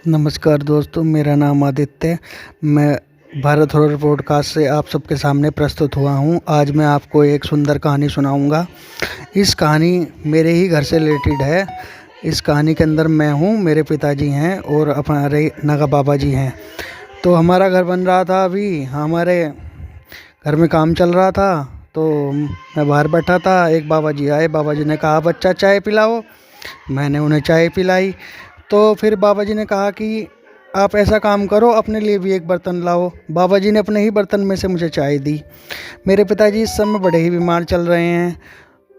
नमस्कार दोस्तों, मेरा नाम आदित्य है। मैं भारत हॉरर पॉडकास्ट से आप सबके सामने प्रस्तुत हुआ हूँ। आज मैं आपको एक सुंदर कहानी सुनाऊँगा। इस कहानी मेरे ही घर से रिलेटेड है। इस कहानी के अंदर मैं हूँ, मेरे पिताजी हैं और हमारे नागा बाबा जी हैं। तो हमारा घर बन रहा था, अभी हमारे घर में काम चल रहा था। तो मैं बाहर बैठा था, एक बाबा जी आए। बाबा जी ने कहा, बच्चा चाय पिलाओ। मैंने उन्हें चाय पिलाई। तो फिर बाबा जी ने कहा कि आप ऐसा काम करो, अपने लिए भी एक बर्तन लाओ। बाबा जी ने अपने ही बर्तन में से मुझे चाय दी। मेरे पिताजी इस समय बड़े ही बीमार चल रहे हैं,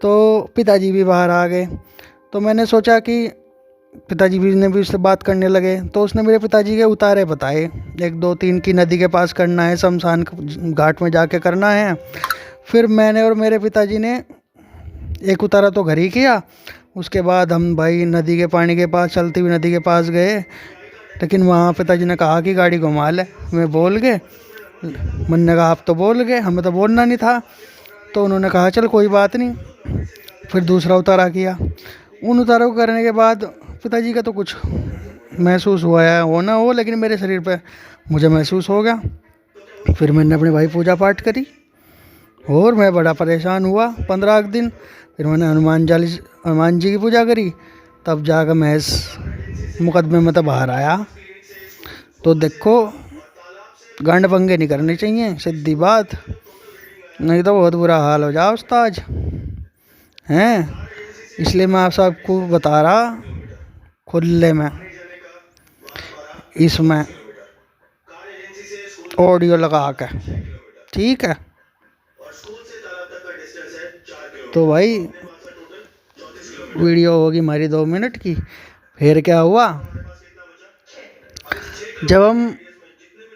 तो पिताजी भी बाहर आ गए। तो मैंने सोचा कि पिताजी भी ने भी उससे बात करने लगे। तो उसने मेरे पिताजी के उतारे बताए, 1 2 3 की नदी के पास करना है, शमशान घाट में जाके करना है। फिर मैंने और मेरे पिताजी ने एक उतारा तो घर ही किया। उसके बाद हम भाई नदी के पानी के पास, चलती हुई नदी के पास गए। लेकिन वहाँ पिताजी ने कहा कि गाड़ी घुमा ले। मैं बोल गए। मन ने कहा, आप तो बोल गए, हमें तो बोलना नहीं था। तो उन्होंने कहा, चल कोई बात नहीं। फिर दूसरा उतारा किया। उन उतारों को करने के बाद पिताजी का तो कुछ महसूस हुआ है, हो ना हो, लेकिन मेरे शरीर पे मुझे महसूस हो गया। फिर मैंने अपने भाई पूजा पाठ करी और मैं बड़ा परेशान हुआ 15 दिन। फिर मैंने हनुमान जी की पूजा करी। तब जाकर मैं इस मुकदमे में तो बाहर आया। तो देखो, गांड पंगे नहीं करने चाहिए, सीधी बात, नहीं तो बहुत बुरा हाल हो जाए उस्ताद हैं। इसलिए मैं आप सबको बता रहा, खुले में इसमें ऑडियो लगा के, ठीक है। तो भाई वीडियो होगी हमारी 2 मिनट की। फिर क्या हुआ, जब हम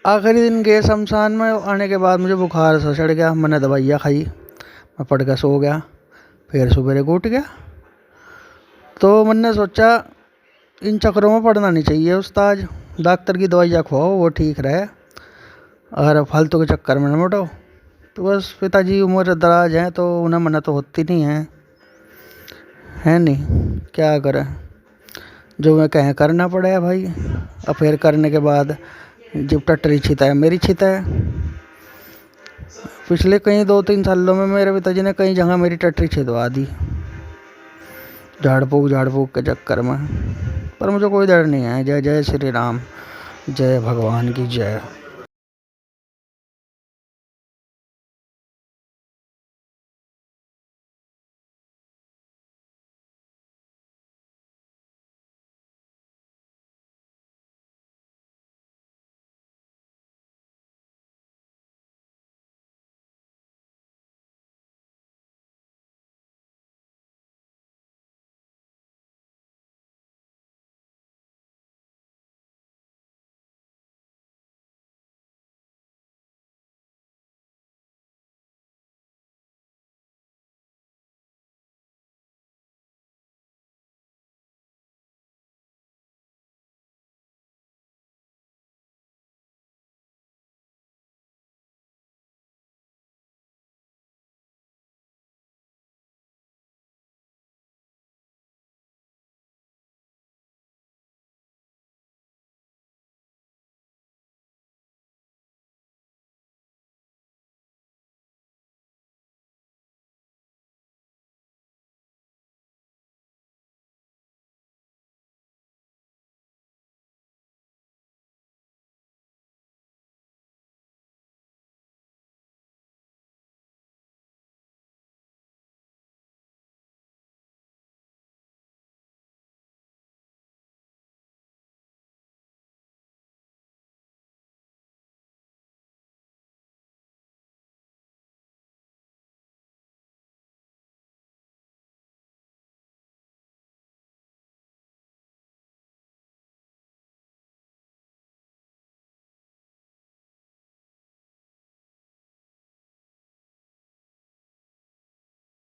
आखिरी दिन गए शमशान में, आने के बाद मुझे बुखार सा चढ़ गया। मैंने दवाइयाँ खाई, मैं पड़ के सो गया। फिर सवेरे उठ गया। तो मैंने सोचा, इन चक्करों में पड़ना नहीं चाहिए उस्ताद। डॉक्टर की दवाइयाँ खाओ, वो ठीक रहे, और फालतू के चक्कर में न बैठो। तो बस पिताजी उम्र दराज हैं, तो उन्हें मना तो होती नहीं है नहीं, क्या करें। जो मैं कहें करना पड़ेगा भाई। और फिर करने के बाद जब टट्टरी छिता है, मेरी छिता है। पिछले कई 2 3 सालों में मेरे पिताजी ने कई जगह मेरी टट्टरी छिदवा दी, झाड़ फूक के चक्कर में। पर मुझे कोई डर नहीं है। जय जय श्री राम, जय भगवान की जय।